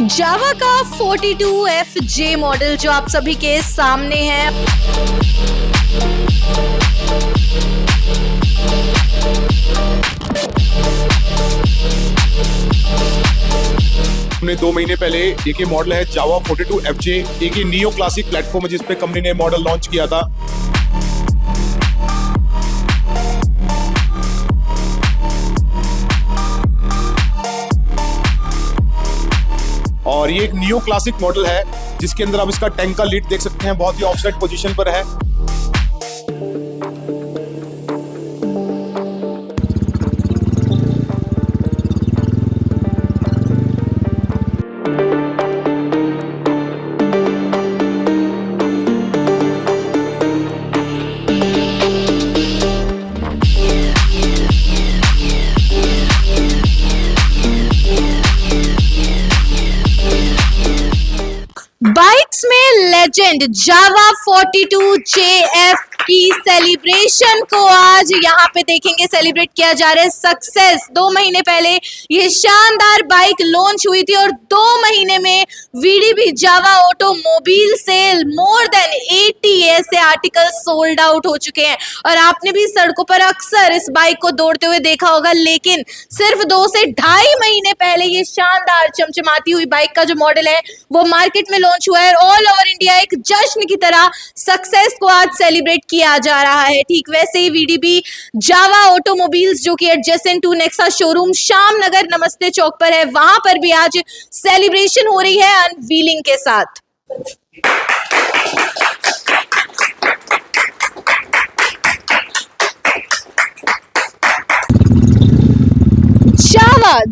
जावा का 42FJ model जो आप सभी के सामने है। हमने 2 महीने पहले एक ये मॉडल है जावा 42FJ, एक ये नियो क्लासिक प्लेटफॉर्म है जिस पे कंपनी ने मॉडल लॉन्च किया था। और ये एक नियो क्लासिक मॉडल है जिसके अंदर आप इसका टैंक का लीड देख सकते हैं, बहुत ही ऑफसेट पोजीशन पर है। बाइक्स में लेजेंड जावा 42JF की सेलिब्रेशन को आज यहाँ पे देखेंगे, सेलिब्रेट किया जा रहा है। सक्सेस 2 महीने पहले ये शानदार बाइक लॉन्च हुई थी और 2 महीने में वीडीबी जावा ऑटोमोबाइल से मोर देन 80 ऐसे आर्टिकल सोल्ड आउट हो चुके हैं। और आपने भी सड़कों पर अक्सर इस बाइक को दौड़ते हुए देखा होगा, लेकिन सिर्फ 2 से ढाई महीने पहले ये शानदार चमचमाती हुई बाइक का जो मॉडल है वो मार्केट में लॉन्च हुआ है। ऑल ओवर इंडिया एक जश्न की तरह सक्सेस को आज सेलिब्रेट किया जा रहा है। ठीक वैसे ही वीडीबी जावा ऑटोमोबाइल्स जो कि adjacent to Nexa showroom Shyam Nagar Namaste Chowk पर है, वहां पर भी आज सेलिब्रेशन हो रही है अनवीलिंग के साथ।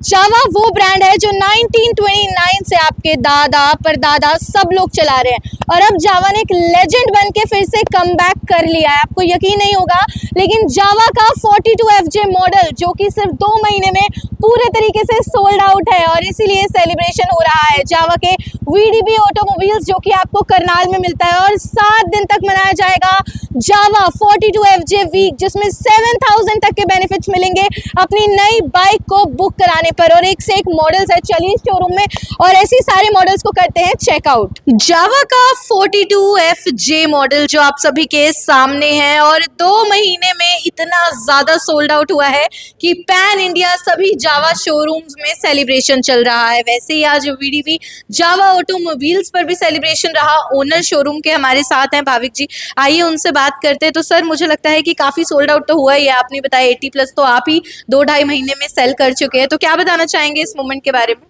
जावा वो ब्रांड है जो 1929 से आपके दादा परदादा सब लोग चला रहे हैं और अब जावा ने एक लेजेंड बन के फिर से कमबैक कर लिया है। आपको यकीन नहीं होगा, लेकिन जावा का 42FJ मॉडल जो कि सिर्फ 2 महीने में पूरे तरीके से सोल्ड आउट है और इसीलिए सेलिब्रेशन हो रहा है। जावा के वीडीबी ऑटोमोबाइल्स जो कि आपको करनाल में मिलता है और 7 दिन तक मनाया जाएगा जावा 42FJ वीक, जिसमें 7000 तक के बेनिफिट्स मिलेंगे अपनी नई बाइक को बुक कराने पर। और एक से एक मॉडल्स है, चलिए शोरूम में और ऐसे सारे मॉडल्स को करते हैं चेकआउट। जावा का 42FJ मॉडल जो आप सभी के सामने है और 2 महीने में इतना ज्यादा सोल्ड आउट हुआ है कि पैन इंडिया सभी जावा शोरूम्स में सेलिब्रेशन चल रहा है। वैसे ही आज वीडीबी जावा ऑटोमोबाइल्स पर भी सेलिब्रेशन रहा। ओनर शोरूम के हमारे साथ हैं भाविक जी, आइए उनसे बात करते हैं। तो सर, मुझे लगता है कि काफी सोल्ड आउट तो हुआ ही है, आपने बताया 80+ तो आप ही 2-2.5 महीने में सेल कर चुके हैं, तो क्या बताना चाहेंगे इस मोमेंट के बारे में?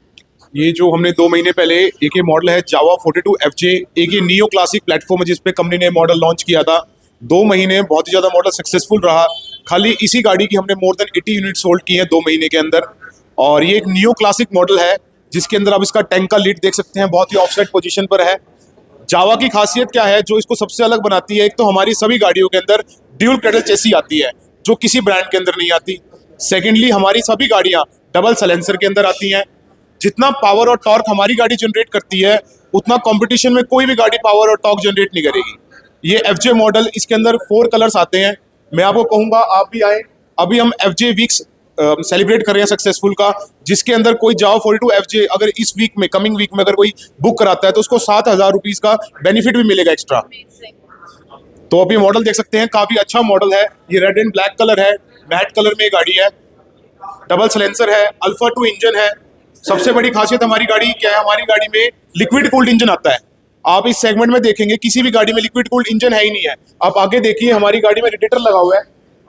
ये जो हमने 2 महीने पहले एक ये मॉडल है जावा 42FJ, एक ये नियो क्लासिक प्लेटफॉर्म है जिस पे कंपनी ने मॉडल लॉन्च किया था। 2 महीने बहुत ही ज़्यादा मॉडल सक्सेसफुल रहा। खाली इसी गाड़ी की हमने मोर देन 80 यूनिट सोल्ड किए हैं 2 महीने के अंदर। और ये एक नियो क्लासिक मॉडल है जिसके अंदर आप इसका टैंक का लीड देख सकते हैं, बहुत ही ऑफसेट पोजीशन पर है। जावा की खासियत क्या है जो इसको सबसे अलग बनाती है? एक तो हमारी सभी गाड़ियों के अंदर ड्यूल क्रेडल चेसी आती है जो किसी ब्रांड के अंदर नहीं आती। सेकेंडली, हमारी सभी गाड़ियाँ डबल साइलेंसर के अंदर आती हैं। जितना पावर और टॉर्क हमारी गाड़ी जनरेट करती है उतना कंपटीशन में कोई भी गाड़ी पावर और टॉर्क जनरेट नहीं करेगी। ये FJ मॉडल, इसके अंदर 4 कलर्स आते हैं। मैं आपको कहूँगा आप भी आए। अभी हम FJ वीक्स सेलिब्रेट कर रहे हैं सक्सेसफुल का, जिसके अंदर कोई जावा 42FJ अगर इस वीक में, कमिंग वीक में अगर कोई बुक कराता है तो उसको 7000 रुपीज़ का बेनिफिट भी मिलेगा एक्स्ट्रा। तो अभी मॉडल देख सकते हैं, काफ़ी अच्छा मॉडल है। ये रेड एंड ब्लैक कलर है, मैट कलर में ये गाड़ी है, डबल साइलेंसर है, अल्फा 2 इंजन है। सबसे बड़ी खासियत हमारी गाड़ी क्या है? हमारी गाड़ी में लिक्विड कूल्ड इंजन आता है। आप इस सेगमेंट में देखेंगे किसी भी गाड़ी में लिक्विड कूल्ड इंजन है ही नहीं है। आप आगे देखिए, हमारी गाड़ी में रेडिएटर लगा हुआ है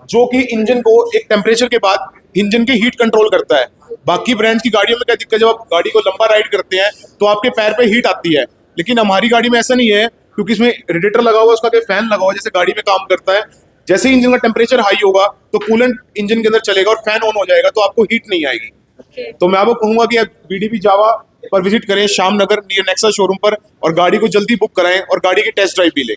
जो कि इंजन को एक टेम्परेचर के बाद इंजन की हीट कंट्रोल करता है। बाकी ब्रांड्स की गाड़ियों में क्या दिक्कत, जब आप गाड़ी को लंबा राइड करते हैं तो आपके पैर पे हीट आती है, लेकिन हमारी गाड़ी में ऐसा नहीं है क्योंकि इसमें रेडिएटर लगा हुआ है, उसका फैन लगा हुआ है, जैसे गाड़ी में काम करता है। जैसे ही इंजन का टेम्परेचर हाई होगा तो कूलेंट इंजन के अंदर चलेगा और फैन ऑन हो जाएगा, तो आपको हीट नहीं आएगी। तो मैं आपको कहूंगा कि आप वीडीबी जावा पर विजिट करें Shyam Nagar near Nexa showroom पर और गाड़ी को जल्दी बुक कराएं और गाड़ी की टेस्ट ड्राइव भी लें।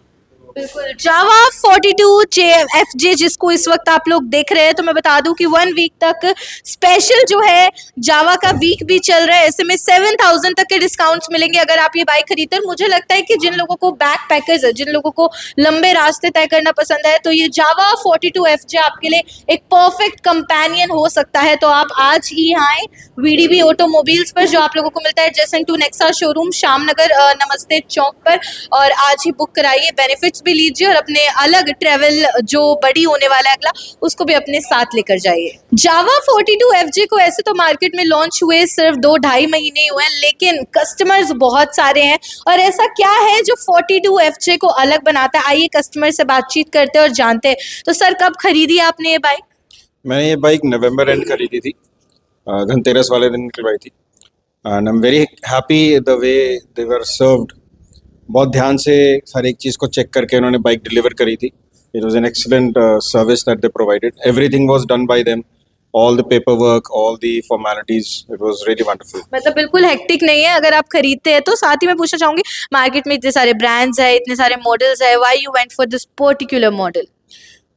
बिल्कुल जावा 42 FJ जिसको इस वक्त आप लोग देख रहे हैं, तो मैं बता दूं कि 1 वीक तक स्पेशल जो है जावा का वीक भी चल रहा है। ऐसे में 7000 तक के डिस्काउंट्स मिलेंगे अगर आप ये बाइक खरीदते हैं। और मुझे लगता है कि जिन लोगों को बैक पैकर्स है, जिन लोगों को लंबे रास्ते तय करना पसंद है, तो ये जावा 42 FJ आपके लिए एक परफेक्ट कंपेनियन हो सकता है। तो आप आज ही आए VDB ऑटोमोबाइल्स पर, जो आप लोगों को मिलता है adjacent to Nexa showroom, Shyamnagar Namaste Chowk पर, और आज ही बुक कराइए, बेनिफिट्स भी लीजिए और अपने अलग ट्रेवल जो बड़ी होने वाला है अगला, उसको भी अपने साथ लेकर जाइए। जावा 42 FJ को ऐसे तो मार्केट में लॉन्च हुए सिर्फ 2-2.5 महीने हुए हैं, लेकिन कस्टमर्स बहुत सारे हैं। और ऐसा क्या है जो 42 FJ को अलग बनाता है, आइए कस्टमर से बातचीत करते हैं और जानते हैं। तो सर, कब खरीदी आपने ये बाइक? मैंने ये बाइक नवंबर एंड खरीदी थी, धनतेरस वाले दिन निकलवाई थी। And I am very happy the way they were served. बहुत ध्यान से हर एक चीज़ को चेक करके उन्होंने बाइक डिलीवर करी थी। It was an excellent service that they provided. Everything was done by them, all the paper work, all the formalities, it was really wonderful. मतलब बिल्कुल हेक्टिक नहीं है अगर आप खरीदते हैं तो। साथ ही मैं पूछना चाहूंगी, मार्केट में इतने सारे ब्रांड्स है, इतने सारे मॉडल्स है, why you went for this particular model?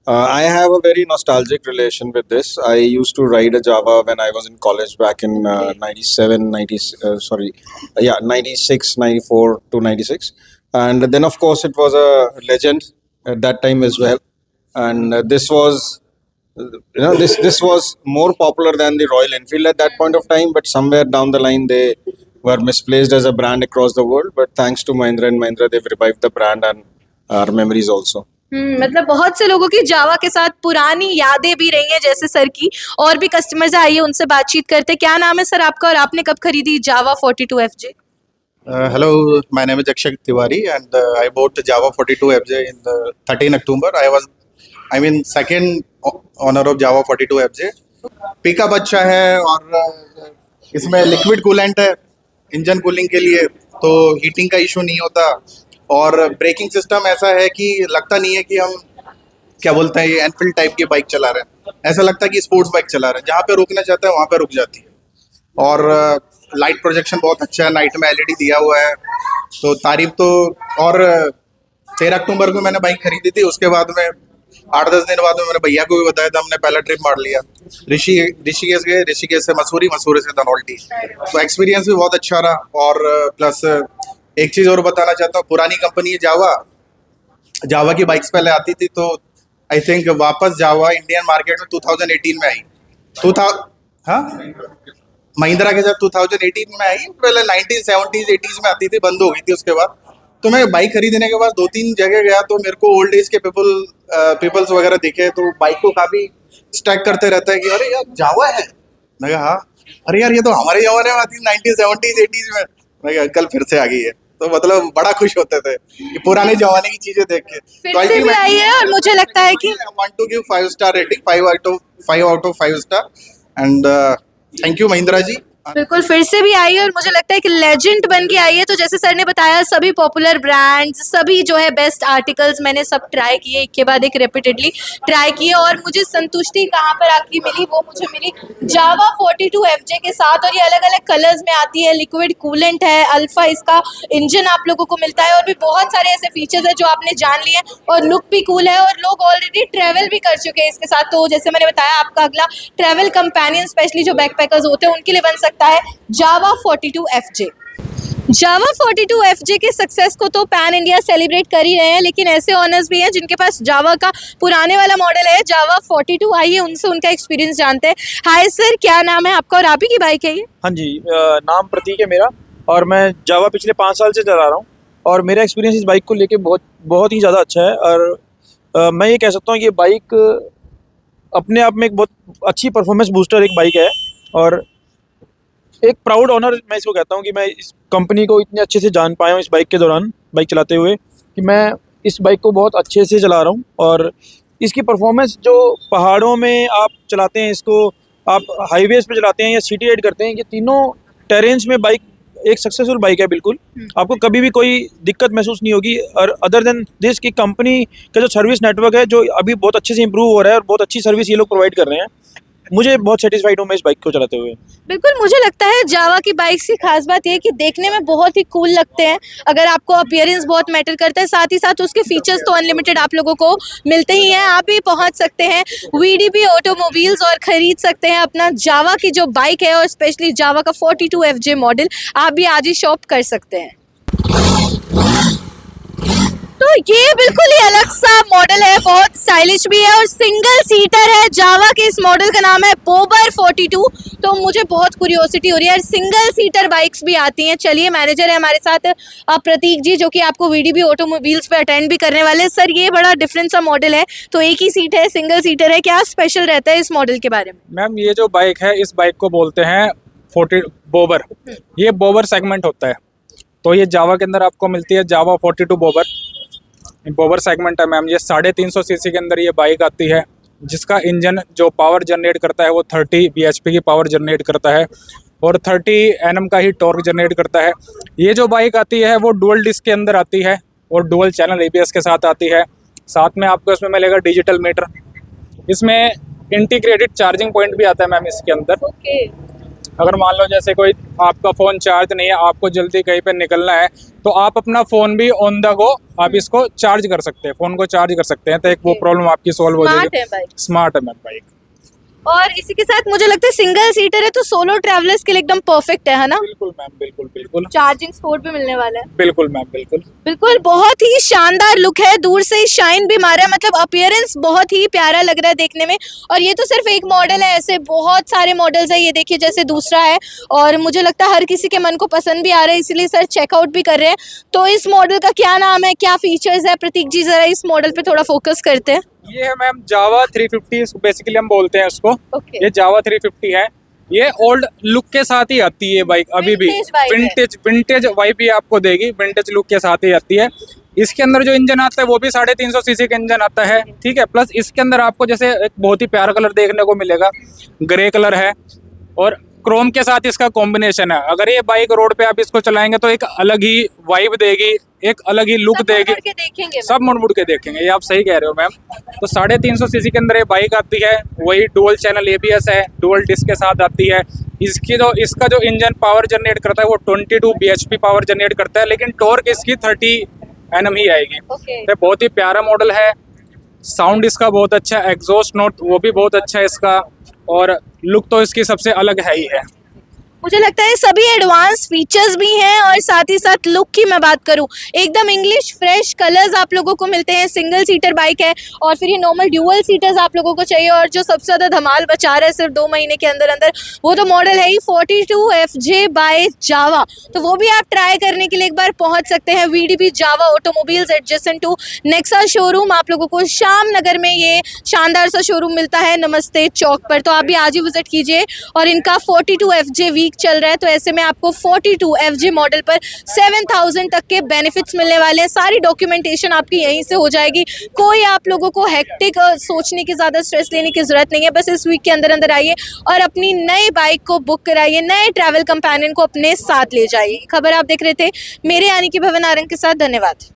I have a very nostalgic relation with this. I used to ride a Java when I was in college back in 97, 90, 96, 94 to 96. And then, of course, it was a legend at that time as well. And this was, this was more popular than the Royal Enfield at that point of time. But somewhere down the line, they were misplaced as a brand across the world. But thanks to Mahindra and Mahindra, they've revived the brand and our memories also. मतलब बहुत से लोगों की जावा के साथ पुरानी यादें भी रही हैं, जैसे सर की। और भी कस्टमर्स आइए उनसे बातचीत करते। क्या नाम है सर आपका और आपने कब खरीदी जावा 42 FJ? Hello, my name is Akshay Tiwari and I bought the Java 42 FJ in the 13 October. Second owner of Java 42 FJ. Pickup अच्छा है और इसमें लिक्विड कूलेंट है इंजन कूलिंग के लिए, तो हीटिंग का इशू नहीं होता। और ब्रेकिंग सिस्टम ऐसा है कि लगता नहीं है कि हम क्या बोलते हैं ये एनफील्ड टाइप की बाइक चला रहे हैं, ऐसा लगता है कि स्पोर्ट्स बाइक चला रहे हैं। जहाँ पे रुकना चाहता है वहाँ पे रुक जाती है। और लाइट प्रोजेक्शन बहुत अच्छा है, नाइट में LED दिया हुआ है, तो तारीफ तो। और 13 अक्टूबर को मैंने बाइक खरीदी थी, उसके बाद में 8-10 दिन बाद में मैंने भैया को भी बताया था, हमने पहला ट्रिप मार लिया। ऋषिकेश गए, ऋषिकेश से मसूरी, मसूरी से धनौल्टी, तो एक्सपीरियंस भी बहुत अच्छा रहा। और प्लस एक चीज़ और बताना चाहता हूँ, पुरानी कंपनी जावा की बाइक्स पहले आती थी, तो आई थिंक वापस जावा इंडियन मार्केट में 2018 में आई। हाँ, महिंद्रा के साथ 2018 में आई। पहले 1970s 80s में आती थी, बंद हो गई थी उसके बाद। तो मैं बाइक खरीदने के बाद 2-3 जगह गया, तो मेरे को ओल्ड एज के पीपल्स वगैरह दिखे, तो बाइक को काफ़ी स्टैक करते रहता है कि अरे यार जावा है। मैं कहा हाँ, अरे यार ये तो हमारे जमाने में आती थी 1970s 80s में। मैं कहा कल फिर से आ गई है, तो मतलब बड़ा खुश होते थे कि पुराने जमाने की चीजें देख के। फिर से भी आई है और मुझे लगता है कि I want to give 5 star rating, 5 out of 5 star, and thank you Mahindra जी। बिल्कुल फिर से भी आई है और मुझे लगता है कि लेजेंड बन के आई है। तो जैसे सर ने बताया, सभी पॉपुलर ब्रांड्स, सभी जो है बेस्ट आर्टिकल्स मैंने सब ट्राई किए, एक के बाद एक रिपीटेडली ट्राई किए, और मुझे संतुष्टि कहाँ पर आखिर मिली, वो मुझे मिली जावा 42 FJ के साथ। और ये अलग अलग कलर्स में आती है, लिक्विड कूलेंट है, अल्फा इसका इंजन आप लोगों को मिलता है, और भी बहुत सारे ऐसे फीचर्स है जो आपने जान लिए, और लुक भी कूल है, और लोग ऑलरेडी ट्रैवल भी कर चुके हैं इसके साथ। तो जैसे मैंने बताया, आपका अगला ट्रैवल कंपेनियन स्पेशली जो बैकपैकर्स होते हैं उनके लिए बन सकता है जावा 42 FJ। जावा 42 FJ के सक्सेस को तो पैन इंडिया सेलिब्रेट कर ही रहे हैं, लेकिन ऐसे ऑनर्स भी हैं जिनके पास जावा का पुराने वाला मॉडल है, जावा 42। आइए उनसे उनका एक्सपीरियंस जानते हैं। हाय सर, क्या नाम है आपका और आप ही की बाइक है ये? हाँ जी, नाम प्रतीक है मेरा, और मैं जावा पिछले 5 साल से चला रहा हूँ, और मेरा एक्सपीरियंस इस बाइक को लेके बहुत ही ज़्यादा अच्छा है। और मैं ये कह सकता हूँ कि ये बाइक अपने आप में एक बहुत अच्छी परफॉर्मेंस बूस्टर एक बाइक है, और एक प्राउड ऑनर मैं इसको कहता हूँ कि मैं इस कंपनी को इतने अच्छे से जान पाया हूँ इस बाइक के दौरान, बाइक चलाते हुए, कि मैं इस बाइक को बहुत अच्छे से चला रहा हूँ। और इसकी परफॉर्मेंस जो पहाड़ों में आप चलाते हैं, इसको आप हाईवेज पे चलाते हैं या सिटी राइड करते हैं, ये तीनों टेरेन्स में बाइक एक सक्सेसफुल बाइक है। बिल्कुल आपको कभी भी कोई दिक्कत महसूस नहीं होगी। और अदर देन दिस की कंपनी का जो सर्विस नेटवर्क है, जो अभी बहुत अच्छे से इंप्रूव हो रहा है, और बहुत अच्छी सर्विस ये लोग प्रोवाइड कर रहे हैं। मुझे बहुत सेटिस्फाइड हूँ मैं इस बाइक को चलाते हुए। बिल्कुल, मुझे लगता है जावा की बाइक्स की खास बात ये है कि देखने में बहुत ही कूल लगते हैं। अगर आपको अपीयरेंस बहुत मैटर करता है, साथ ही साथ उसके फीचर्स तो अनलिमिटेड आप लोगों को मिलते ही हैं। आप भी पहुंच सकते हैं वीडीपी ऑटोमोबाइल्स और खरीद सकते हैं अपना जावा की जो बाइक है, और स्पेशली जावा का 42 FJ मॉडल आप भी आज ही शॉप कर सकते हैं। तो ये बिल्कुल ही अलग सा मॉडल है, बहुत स्टाइलिश भी है और सिंगल सीटर है। जावा के इस मॉडल का नाम है बोबर 42। तो मुझे बहुत क्यूरियोसिटी हो रही है, सिंगल सीटर बाइक्स भी आती हैं। चलिए, मैनेजर है हमारे साथ प्रतीक जी, जो कि आपको वीडीबी ऑटोमोबाइल्स पे अटेंड भी करने वाले हैं। सर, ये बड़ा डिफरेंट सा मॉडल है, तो एक ही सीट है, सिंगल सीटर है, क्या स्पेशल रहता है इस मॉडल के बारे में? मैम, ये जो बाइक है, इस बाइक को बोलते हैं 40 बोबर। ये बोबर सेगमेंट होता है, तो ये जावा के अंदर आपको मिलती है जावा 42 बोबर। बोबर सेगमेंट है मैम। ये 350 सीसी के अंदर ये बाइक आती है, जिसका इंजन जो पावर जनरेट करता है वो 30 bhp की पावर जनरेट करता है और 30 Nm का ही टॉर्क जनरेट करता है। ये जो बाइक आती है वो डुअल डिस्क के अंदर आती है और डुअल चैनल ABS के साथ आती है। साथ में आपको इसमें मिलेगा डिजिटल मीटर। इसमें इंटीग्रेटेड चार्जिंग पॉइंट भी आता है मैम इसके अंदर। अगर मान लो जैसे कोई आपका फ़ोन चार्ज नहीं है, आपको जल्दी कहीं पे निकलना है, तो आप अपना फ़ोन भी ऑन द गो आप इसको चार्ज कर सकते हैं, फ़ोन को चार्ज कर सकते हैं, तो एक वो प्रॉब्लम आपकी सॉल्व हो जाएगी। स्मार्ट है मैम बाइक। और इसी के साथ मुझे लगता है सिंगल सीटर है, तो सोलो ट्रैवलर्स के लिए एकदम परफेक्ट है ना? बिल्कुल मैम, बिल्कुल बिल्कुल। चार्जिंग स्पोर्ट भी मिलने वाला है। बिल्कुल मैम, बिल्कुल बिल्कुल, बहुत ही शानदार लुक है, दूर से शाइन भी मारा है, मतलब अपीयरेंस बहुत ही प्यारा लग रहा है देखने में। और ये तो सिर्फ एक मॉडल है, ऐसे बहुत सारे मॉडल्स है। ये देखिए, जैसे दूसरा है, और मुझे लगता है हर किसी के मन को पसंद भी आ रहा है, इसीलिए सर चेकआउट भी कर रहे हैं। तो इस मॉडल का क्या नाम है, क्या फीचर्स है? प्रतीक जी, जरा इस मॉडल पे थोड़ा फोकस करते हैं। ये है मैम जावा 350, बेसिकली हम बोलते हैं उसको। Okay. ये जावा 350 है। ये ओल्ड लुक के साथ ही आती है बाइक, अभी भी Vintage vibe है। विंटेज वाइब भी आपको देगी, विंटेज लुक के साथ ही आती है। इसके अंदर जो इंजन आता है वो भी 350 सीसी का इंजन आता है, ठीक है। प्लस इसके अंदर आपको जैसे एक बहुत ही प्यारा कलर देखने को मिलेगा, ग्रे कलर है और क्रोम के साथ इसका कॉम्बिनेशन है। अगर ये बाइक रोड पे आप इसको चलाएंगे तो एक अलग ही वाइब देगी, एक अलग ही लुक देगी। सब मुड़ के देखेंगे, ये आप सही कह रहे हो मैम। तो 350 सीसी के अंदर ये बाइक आती है, वही डुअल चैनल ABS है, डुअल डिस्क के साथ आती है। इसका जो इंजन पावर जनरेट करता है वो 22 bhp पावर जनरेट करता है, लेकिन टॉर्क इसकी 30 Nm ही आएगी। तो बहुत ही प्यारा मॉडल है। साउंड इसका बहुत अच्छा है, एग्जॉस्ट नोट वो भी बहुत अच्छा है इसका, और लुक तो इसकी सबसे अलग है ही है। मुझे लगता है सभी एडवांस फीचर्स भी हैं, और साथ ही साथ लुक की मैं बात करूं, एकदम इंग्लिश फ्रेश कलर्स आप लोगों को मिलते हैं। सिंगल सीटर बाइक है, और फिर ये नॉर्मल ड्यूअल सीटर्स आप लोगों को चाहिए। और जो सबसे ज़्यादा धमाल बचा रहा है सिर्फ 2 महीने के अंदर अंदर, वो तो मॉडल है ही 42 FJ बाय जावा। तो वो भी आप ट्राई करने के लिए एक बार पहुंच सकते हैं VDB Jawa automobiles adjacent to Nexa showroom. आप लोगों को श्याम नगर में ये शानदार सा शोरूम मिलता है, नमस्ते चौक पर। तो आप भी आज ही विजिट कीजिए। और इनका 42 FJ वीक चल रहा है, तो ऐसे में आपको 42 FJ मॉडल पर 7000 तक के बेनिफिट्स मिलने वाले हैं। सारी डॉक्यूमेंटेशन आपकी यहीं से हो जाएगी। कोई आप लोगों को हेक्टिक सोचने की ज़्यादा स्ट्रेस लेने की जरूरत नहीं है। बस इस वीक के अंदर अंदर आइए और अपनी नई बाइक को बुक कराइए, नए ट्रैवल कंपेनियन को अपने साथ ले जाइए। खबर आप देख रहे थे मेरे यानी कि भवन आरंग के साथ। धन्यवाद।